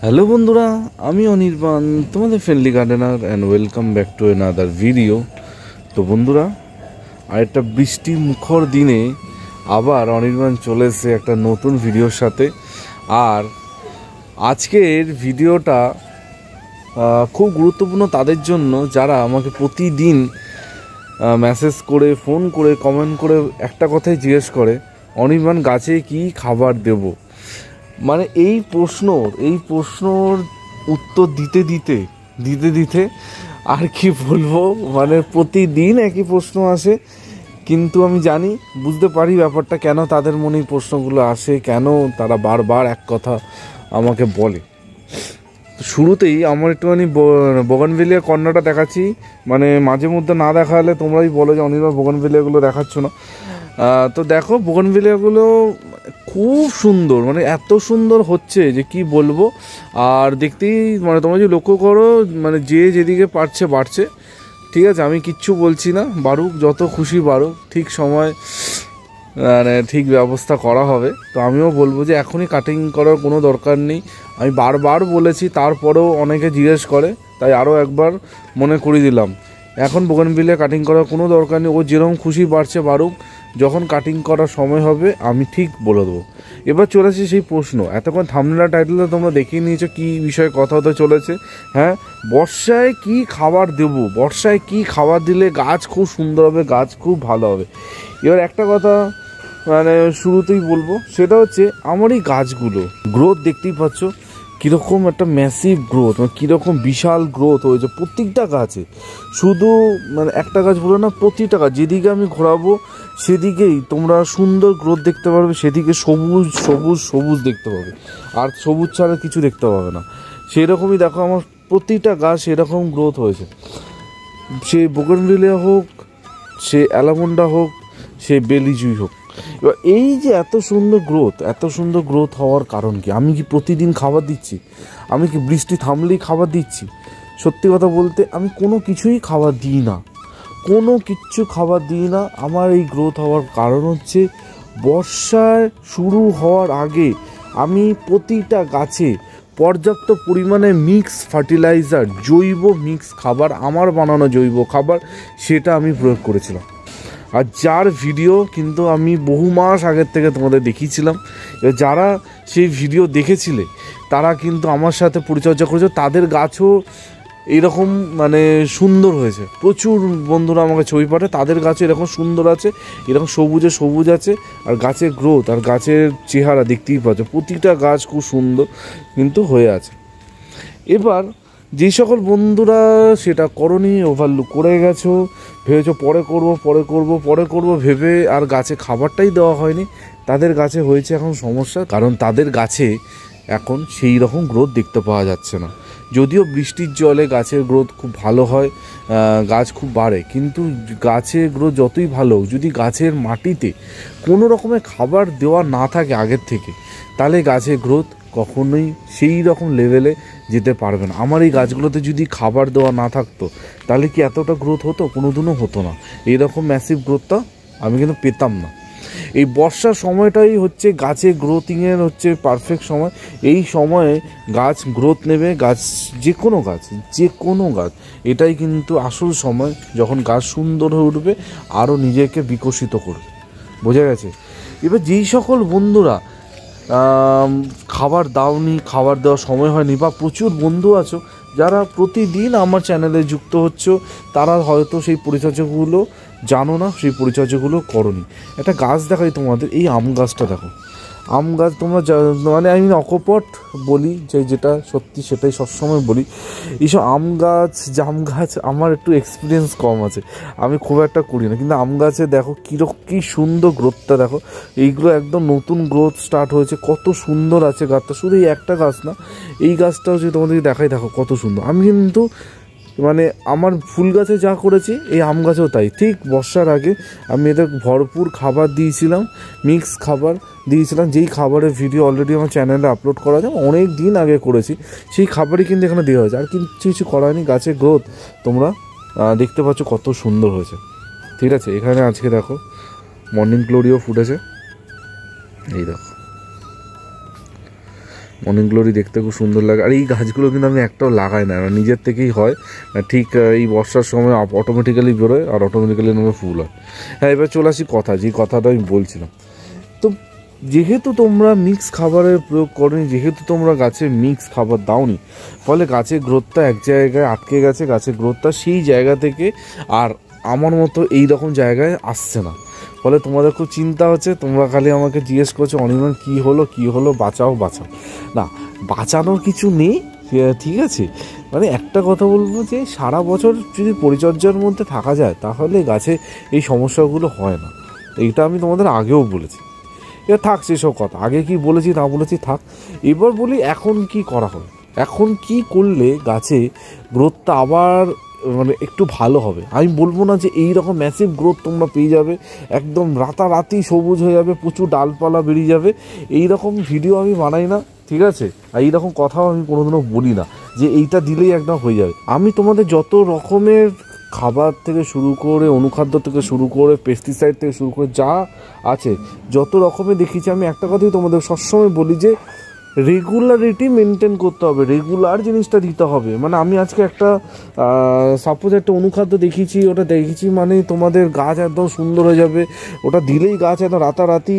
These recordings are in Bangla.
হ্যালো বন্ধুরা, আমি অনির্বাণ, তোমাদের friendly gardener and welcome back to another video. তো বন্ধুরা, আরেকটা বৃষ্টি মুখর দিনে আবার অনির্বাণ চলে এসেছে একটা নতুন ভিডিওর সাথে। আর আজকের ভিডিওটা খুব গুরুত্বপূর্ণ তাদের জন্য যারা আমাকে প্রতিদিন মেসেজ করে, ফোন করে, কমেন্ট করে একটা কথাই জিজ্ঞেস করে, অনির্বাণ গাছে কি খাবার দেব। মানে এই প্রশ্নর উত্তর দিতে দিতে আর কি বলবো, মানে প্রতিদিন একই প্রশ্ন আসে। কিন্তু আমি জানি, বুঝতে পারি ব্যাপারটা, কেন তাদের মনে এই প্রশ্নগুলো আসে, কেন তারা বারবার এক কথা আমাকে বলে। শুরুতেই আমার একটুখানি বোগানভেলিয়া কর্নারটা দেখাচ্ছি। মানে মাঝে মধ্যে না দেখালে তোমরাই বলো যে অনির্বাণ বোগানভেলিয়াগুলো দেখাচ্ছ না। তো দেখো, বোগানভেলিয়াগুলো খুব সুন্দর, মানে এত সুন্দর হচ্ছে যে কি বলবো। আর দেখতেই, মানে তোমরা যদি লক্ষ্য করো, মানে যে যেদিকে পারছে বাড়ছে। ঠিক আছে, আমি কিচ্ছু বলছি না, বাড়ুক, যত খুশি বাড়ুক, ঠিক সময় মানে ঠিক ব্যবস্থা করা হবে। তো আমিও বলবো যে এখনই কাটিং করার কোনো দরকার নেই। আমি বারবার বলেছি, তারপরেও অনেকে জিজ্ঞেস করে, তাই আরও একবার মনে করিয়ে দিলাম, এখন বোগানভিলিয়া কাটিং করার কোনো দরকার নেই। ও যেরকম খুশি বাড়ছে বাড়ুক, যখন কাটিং করার সময় হবে আমি ঠিক বলে দেবো। এবার চলে আসছে সেই প্রশ্ন। এতক্ষণ থাম্বনেল টাইটেলে তোমরা দেখিয়ে নিয়েছো কী বিষয়ে কথা হতে চলেছে। হ্যাঁ, বর্ষায় কি খাবার দেব, বর্ষায় কি খাবার দিলে গাছ খুব সুন্দর হবে, গাছ খুব ভালো হবে। এবার একটা কথা মানে শুরুতেই বলবো, সেটা হচ্ছে আমার এই গাছগুলো গ্রোথ দেখতেই পাচ্ছ, কীরকম একটা ম্যাসিভ গ্রোথ, মানে কীরকম বিশাল গ্রোথ হয়েছে প্রত্যেকটা গাছে। শুধু মানে একটা গাছ বলে না, প্রতিটা গাছ যেদিকে আমি ঘোরাবো সেদিকেই তোমরা সুন্দর গ্রোথ দেখতে পারবে, সেদিকে সবুজ সবুজ সবুজ দেখতে পাবে, আর সবুজ ছাড়া কিছু দেখতে পাবে না। সেই রকমই দেখো, আমার প্রতিটা গাছ সেরকম গ্রোথ হয়েছে। সে বোগানভিলিয়া হোক, সে অ্যালামন্ডা হোক, সে বেলিজুই হোক। এবার এই যে এত সুন্দর গ্রোথ হওয়ার কারণ কি? আমি কি প্রতিদিন খাবার দিচ্ছি? আমি কি বৃষ্টি থামলেই খাবার দিচ্ছি? সত্যি কথা বলতে আমি কোনো কিছুই খাবার দিই না, কোনো কিচ্ছু খাবার দিই না। আমার এই গ্রোথ হওয়ার কারণ হচ্ছে, বর্ষার শুরু হওয়ার আগে আমি প্রতিটা গাছে পর্যাপ্ত পরিমাণে মিক্স ফার্টিলাইজার, জৈব মিক্স খাবার, আমার বানানো জৈব খাবার, সেটা আমি প্রয়োগ করেছিলাম। আর যার ভিডিও কিন্তু আমি বহু মাস আগের থেকে তোমাদের দেখিয়েছিলাম। যারা সেই ভিডিও দেখেছিলে তারা কিন্তু আমার সাথে পরিচর্যা করেছে, তাদের গাছও এইরকম মানে সুন্দর হয়েছে। প্রচুর বন্ধুরা আমাকে ছবি পাঠায়, তাদের গাছে এরকম সুন্দর আছে, এরকম সবুজে সবুজ আছে। আর গাছের গ্রোথ আর গাছের চেহারা দেখতেই পাচ্ছ, প্রতিটা গাছ খুব সুন্দর কিন্তু হয়ে আছে। এবার যেই সকল বন্ধুরা সেটা করনি, ওভারলুক করে গেছো, ভেবেছো পরে করব ভেবে আর গাছে খাবারটাই দেওয়া হয়নি, তাদের গাছে হয়েছে এখন সমস্যা। কারণ তাদের গাছে এখন সেই রকম গ্রোথ দেখতে পাওয়া যাচ্ছে না। যদিও বৃষ্টির জলে গাছের গ্রোথ খুব ভালো হয়, গাছ খুব বাড়ে, কিন্তু গাছের গ্রোথ যতই ভালো হোক, যদি গাছের মাটিতে কোনো রকমের খাবার দেওয়া না থাকে আগের থেকে, তাহলে গাছের গ্রোথ কখনোই সেই রকম লেভেলে যেতে পারবে না। আমার এই গাছগুলোতে যদি খাবার দেওয়া না থাকতো, তাহলে কি এতটা গ্রোথ হতো? কোনোদিনও হতো না। এইরকম ম্যাসিভ গ্রোথটা আমি কিন্তু পেতাম না। এই বর্ষার সময়টাই হচ্ছে গাছের গ্রোথিংয়ের হচ্ছে পারফেক্ট সময়। এই সময়ে গাছ গ্রোথ নেবে, গাছ যে কোনো গাছ, এটাই কিন্তু আসল সময়, যখন গাছ সুন্দর হয়ে উঠবে, আরও নিজেকে বিকশিত করবে। বোঝা গেছে? এবার যেই সকল বন্ধুরা খাবার দাওনি, খাবার দেওয়ার সময় হয়নি, বা প্রচুর বন্ধু আছো যারা প্রতিদিন আমার চ্যানেলে যুক্ত হচ্ছ, তারা হয়তো সেই পরিচর্যাগুলো জানো না, সেই পরিচর্যাগুলো করনি। একটা গাছ দেখাই তোমাদের, এই আম গাছটা দেখো। আম গাছ তোমরা মানে আমি অকপট বলি, যেটা সত্যি সেটাই সবসময় বলি। এইসব আম গাছ, জাম গাছ আমার একটু এক্সপিরিয়েন্স কম আছে, আমি খুব একটা করি না। কিন্তু আম গাছে দেখো কী সুন্দর গ্রোথটা দেখো। এইগুলো একদম নতুন গ্রোথ স্টার্ট হয়েছে, কত সুন্দর আছে গাছটা। শুধু এই একটা গাছ না, এই গাছটাও যদি তোমাদেরকে দেখাই, দেখো কত সুন্দর। আমি কিন্তু মানে আমার ফুল গাছে যা করেছি, এই আম গাছেও তাই। ঠিক বর্ষার আগে আমি এদের ভরপুর খাবার দিয়েছিলাম, মিক্স খাবার দিয়েছিলাম, যেই খাবারের ভিডিও অলরেডি আমার চ্যানেলে আপলোড করা যায়, অনেক দিন আগে করেছি। সেই খাবারই কিন্তু এখানে দেওয়া হয়েছে, আর কিছু করা হয়নি। গাছের গ্রোথ তোমরা দেখতে পাচ্ছ কত সুন্দর হয়েছে। ঠিক আছে, এখানে আজকে দেখো মর্নিং গ্লোরিও ফুটেছে, এই দেখো। মর্নিং গ্লোরি দেখতে খুব সুন্দর লাগে। আর এই গাছগুলো কিন্তু আমি একটাও লাগাই না, নিজের থেকেই হয়, ঠিক এই বর্ষার সময় অটোমেটিক্যালি বেরোয় আর অটোমেটিক্যালি নামে ফুল হয়। হ্যাঁ, এবার চলে আসি যে কথাটা আমি বলছিলাম। তো যেহেতু তোমরা মিক্স খাবারের প্রয়োগ করনি, যেহেতু তোমরা গাছে মিক্স খাবার দাওনি, ফলে গাছের গ্রোথটা এক জায়গায় আটকে গেছে, গাছের গ্রোথটা সেই জায়গা থেকে আর আমার মতো এই রকম জায়গায় আসছে না। ফলে তোমাদের খুব চিন্তা হচ্ছে, তোমরা খালি আমাকে জিজ্ঞেস করছো অনির্বাণ কী হলো, বাঁচাও। না, বাঁচানোর কিছু নেই, ঠিক আছে। মানে একটা কথা বলবো যে সারা বছর যদি পরিচর্যার মধ্যে থাকা যায় তাহলে গাছে এই সমস্যাগুলো হয় না। এইটা আমি তোমাদের আগেও বলেছি। এবার থাক সেসব কথা, আগে কি বলেছি না বলেছি থাক। এবার বলি এখন কি করা হবে, এখন কি করলে গাছে গ্রোথটা আবার মানে একটু ভালো হবে। আমি বলবো না যে এই রকম ম্যাসিভ গ্রোথ তোমরা পেয়ে যাবে, একদম রাতারাতি সবুজ হয়ে যাবে, প্রচুর ডালপালা বেরিয়ে যাবে, এই রকম ভিডিও আমি বানাই না, ঠিক আছে। আর এইরকম কথাও আমি কোনোদিনও বলি না যে এইটা দিলেই একদম হয়ে যাবে। আমি তোমাদের যত রকমের খাবার থেকে শুরু করে, অনুখাদ্য থেকে শুরু করে, পেস্টিসাইড থেকে শুরু করে যা আছে যত রকমের দেখিয়েছি, আমি একটা কথাই তোমাদের সবসময় বলি যে রেগুলারিটি মেনটেন করতে হবে, রেগুলার জিনিসটা দিতে হবে। মানে আমি আজকে একটা সাপোজ একটা অনুখাদ্য দেখিয়েছি, ওটা দেখেছি মানে তোমাদের গাছ একদম সুন্দর হয়ে যাবে, ওটা দিলেই গাছ একদম রাতারাতি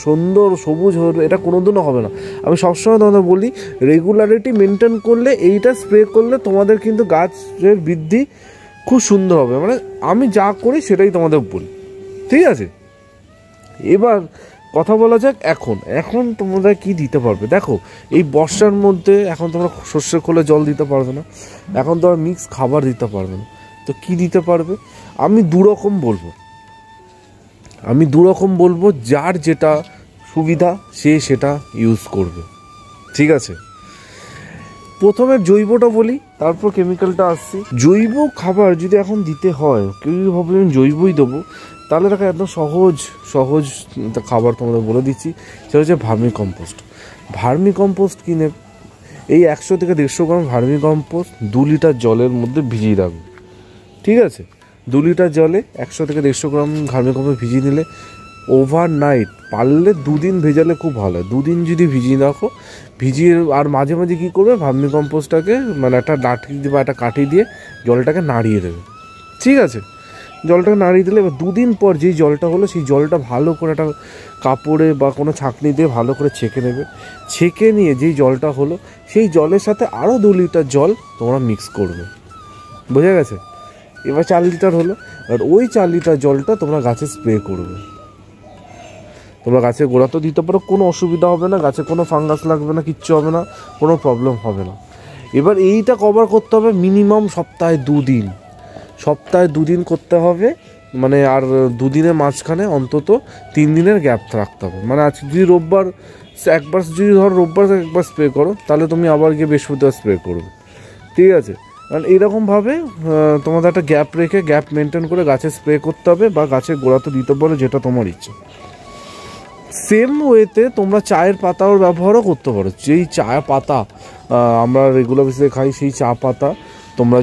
সুন্দর সবুজ হবে, এটা কোনোদিনও হবে না। আমি সবসময় তোমাদের বলি রেগুলারিটি মেনটেন করলে, এইটা স্প্রে করলে তোমাদের কিন্তু গাছের বৃদ্ধি খুব সুন্দর হবে। মানে আমি যা করি সেটাই তোমাদের বলি, ঠিক আছে। এবার কথা বলা যাক এখন তোমরা কি দিতে পারবে। দেখো এই বর্ষার মধ্যে এখন তোমরা সর্ষে খোলে জল দিতে পারবে না, এখন তোমরা মিক্স খাবার দিতে পারবে না, তো কি দিতে পারবে। আমি দু রকম বলবো, যার যেটা সুবিধা সে সেটা ইউজ করবে, ঠিক আছে। প্রথমে জৈবটা বলি, তারপর কেমিক্যালটা আসছি। জৈব খাবার যদি এখন দিতে হয়, কেউ ভাবলেন জৈবই দেবো, তাহলে দেখো একদম সহজ খাবার তোমাদের বলে দিচ্ছি, সেটা হচ্ছে ভার্মি কম্পোস্ট কিনে এই 100 থেকে 150 গ্রাম ভার্মি কম্পোস্ট 2 লিটার জলের মধ্যে ভিজিয়ে রাখবে, ঠিক আছে। 2 লিটার জলে 100 থেকে 150 গ্রাম ভার্মি কম্পোস্ট ভিজিয়ে নিলে ওভারনাইট, পারলে 2 দিন ভেজালে খুব ভালো হয়। 2 দিন যদি ভিজিয়ে রাখো, আর মাঝে মাঝে কী করবে, ভার্মি কম্পোস্টটাকে মানে একটা লাঠি বা একটা কাঠি দিয়ে জলটাকে নাড়িয়ে দেবে, ঠিক আছে। জলটাকে নাড়িয়ে দিলে এবার 2 দিন পর যেই জলটা হলো সেই জলটা ভালো করে একটা কাপড়ে বা কোনো ছাঁকনি দিয়ে ভালো করে ছেঁকে নেবে। ছেঁকে নিয়ে যেই জলটা হলো সেই জলের সাথে আরও 2 লিটার জল তোমরা মিক্স করবে, বোঝা গেছে। এবার 4 লিটার হলো, আর ওই 4 লিটার জলটা তোমরা গাছে স্প্রে করবে। তোমরা গাছের গোড়া তো দিতে পারো, কোনো অসুবিধা হবে না, গাছে কোনো ফাঙ্গাস লাগবে না, কিচ্ছু হবে না, কোনো প্রবলেম হবে না। এবার এইটা কভার করতে হবে মিনিমাম সপ্তাহে 2 দিন, সপ্তাহে 2 দিন করতে হবে। মানে আর 2 দিনের মাঝখানে অন্তত 3 দিনের গ্যাপ রাখতে হবে। মানে আজ যদি রোববার একবার, যদি ধরো রোববার একবার স্প্রে করো, তাহলে তুমি আবার গিয়ে বৃহস্পতিবার স্প্রে করবে, ঠিক আছে। কারণ এইরকমভাবে তোমাদের একটা গ্যাপ রেখে, গ্যাপ মেনটেন করে গাছে স্প্রে করতে হবে, বা গাছের গোড়াতে দিতে পারো, যেটা তোমার ইচ্ছা। সেম ওয়েতে তোমরা চায়ের পাতাও ব্যবহারও করতে পারো। যেই চা পাতা আমরা রেগুলার বেসিসে খাই, সেই চা পাতা তোমরা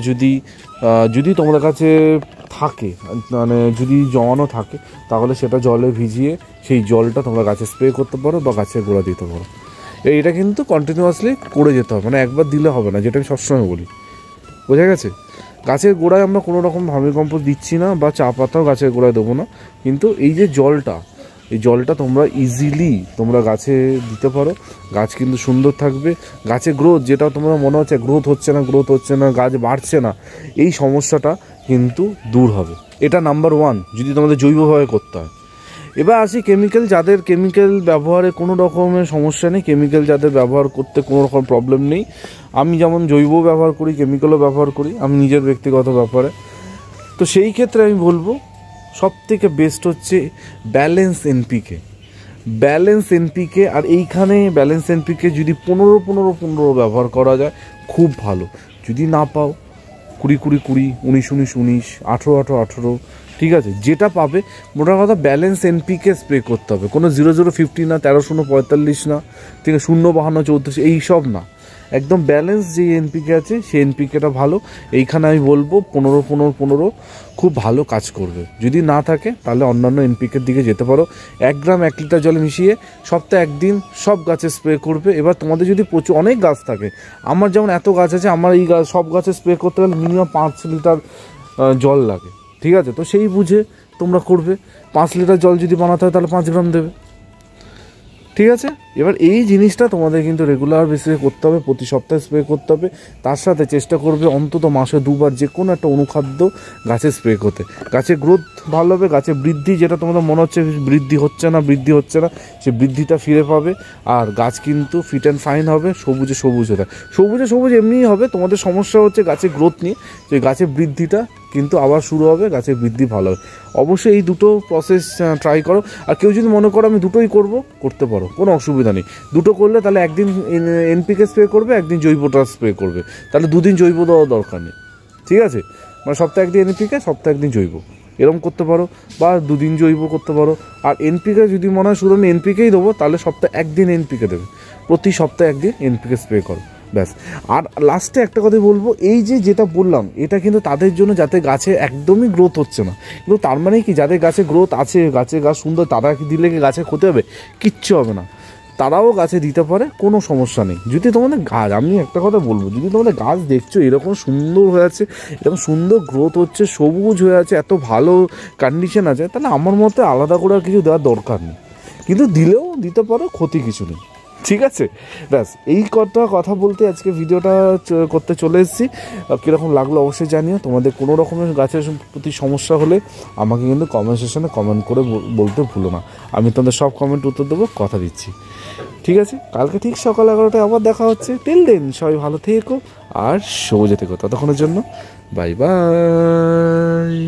যদি তোমাদের কাছে থাকে, মানে যদি জমানো থাকে, তাহলে সেটা জলে ভিজিয়ে সেই জলটা তোমরা গাছে স্প্রে করতে পারো বা গাছের গোড়া দিতে পারো। এইটা কিন্তু কন্টিনিউয়াসলি করে যেতে হবে, মানে একবার দিলে হবে না, যেটা আমি সবসময় বলি, বোঝা গেছে। গাছের গোড়ায় আমরা কোনো রকম ভার্মি কম্পোস্ট দিচ্ছি না, বা চা পাতাও গাছের গোড়ায় দেবো না, কিন্তু এই যে এই জলটা তোমরা ইজিলি তোমরা গাছে দিতে পারো, গাছ কিন্তু সুন্দর থাকবে। গাছের গ্রোথ, যেটা তোমরা মনে হচ্ছে গ্রোথ হচ্ছে না, গাছ বাড়ছে না, এই সমস্যাটা কিন্তু দূর হবে। এটা নাম্বার 1 যদি তোমাদের জৈবভাবে করতে হয়। এবার আসি কেমিক্যাল, যাদের কেমিক্যাল ব্যবহারে কোনো রকমের সমস্যা নেই, কেমিক্যাল যাদের ব্যবহার করতে কোনো রকম প্রবলেম নেই। আমি যেমন জৈব ব্যবহার করি, কেমিক্যালও ব্যবহার করি, আমি নিজের ব্যক্তিগত ব্যাপারে। তো সেই ক্ষেত্রে আমি বলবো সবথেকে বেস্ট হচ্ছে ব্যালেন্স এনপিকে। আর এইখানে ব্যালেন্স এনপিকে যদি 15 ব্যবহার করা যায় খুব ভালো। যদি না পাও 20-20-20, 19-19-19, 18-18, ঠিক আছে, যেটা পাবে। মোটা কথা ব্যালেন্স এনপিকে স্প্রে করতে হবে, কোনো 0050 না, 13-0-45 না, ঠিক আছে, 0-52-34 এইসব না, একদম ব্যালেন্স যে এনপিকে আছে সেই এনপিকেটা ভালো। এইখানে আমি বলবো 15-15-15 খুব ভালো কাজ করবে। যদি না থাকে তাহলে অন্যান্য এনপিকের দিকে যেতে পারো। 1 গ্রাম 1 লিটার জলে মিশিয়ে সপ্তাহে একদিন সব গাছে স্প্রে করবে। এবার তোমাদের যদি প্রচুর অনেক গাছ থাকে, আমার যেমন এত গাছ আছে, আমার এই গাছ সব গাছে স্প্রে করতে গেলে মিনিমাম 5 লিটার জল লাগে, ঠিক আছে? তো সেই বুঝে তোমরা করবে। 5 লিটার জল যদি বানাতে হয় তাহলে 5 গ্রাম দেবে, ঠিক আছে? এবার এই জিনিসটা তোমাদের কিন্তু রেগুলার বেসিসে করতে হবে, প্রতি সপ্তাহে স্প্রে করতে হবে। তার সাথে চেষ্টা করবে অন্তত মাসে 2 বার যে কোনো একটা অনুখাদ্য গাছে স্প্রে করতে। গাছের গ্রোথ ভালো হবে, গাছের বৃদ্ধি, যেটা তোমাদের মনে হচ্ছে বৃদ্ধি হচ্ছে না সে বৃদ্ধিটা ফিরে পাবে। আর গাছ কিন্তু ফিট অ্যান্ড ফাইন হবে, সবুজে সবুজ হয়ে থাকে। সবুজে এমনিই হবে। তোমাদের সমস্যা হচ্ছে গাছের গ্রোথ নিয়ে, যে গাছের বৃদ্ধিটা কিন্তু আবার শুরু হবে, গাছের বৃদ্ধি ভালো হবে। অবশ্যই এই দুটো প্রসেস ট্রাই করো। আর কেউ যদি মনে করো আমি দুটোই করতে পারো, কোনো অসুবিধা নেই। দুটো করলে তাহলে একদিন এনপিকে স্প্রে করবে, একদিন জৈবটা স্প্রে করবে, তাহলে 2 দিন জৈব দেওয়ার দরকার নেই, ঠিক আছে? মানে সপ্তাহে একদিন এনপিকে, সপ্তাহে একদিন জৈব, এরকম করতে পারো। বা 2 দিন জৈব করতে পারো। আর এনপিকে যদি মনে হয় শুধু আমি এনপিকেই দেবো, তাহলে সপ্তাহে একদিন এনপিকে দেবে, প্রতি সপ্তাহে একদিন এনপিকে স্প্রে করো, ব্যাস। আর লাস্টে একটা কথাই বলবো, এই যেটা বললাম এটা কিন্তু তাদের জন্য যাতে গাছে একদমই গ্রোথ হচ্ছে না। কিন্তু তার মানে কি, যাদের গাছে গ্রোথ আছে, গাছ সুন্দর, তারা কি দিলে কি গাছে ক্ষতি হবে? কিচ্ছু হবে না, তারাও গাছে দিতে পারে, কোনো সমস্যা নেই। যদি তোমাদের গাছ, আমি একটা কথা বলবো, যদি তোমাদের গাছ দেখছো এরকম সুন্দর হয়ে আছে, এরকম সুন্দর গ্রোথ হচ্ছে, সবুজ হয়ে আছে, এত ভালো কন্ডিশন আছে, তাহলে আমার মতে আলাদা করে আর কিছু দেওয়ার দরকার নেই। কিন্তু দিলেও দিতে পারো, ক্ষতি কিছু নেই, ঠিক আছে? ব্যাস এই কথা বলতে আজকে ভিডিওটা করতে চলে এসেছি। কীরকম লাগলো অবশ্যই জানিও। তোমাদের কোনো রকমের গাছের প্রতি সমস্যা হলে আমাকে কিন্তু কমেন্ট সেকশনে কমেন্ট করে বলতে ভুলো না। আমি তোমাদের সব কমেন্ট উত্তর দেবো, কথা দিচ্ছি, ঠিক আছে? কালকে ঠিক সকাল 11টায় আবার দেখা হচ্ছে। টিল দেন সবাই ভালো থেকো আর সবুজে থেকো। ততক্ষণের জন্য বাই বাই।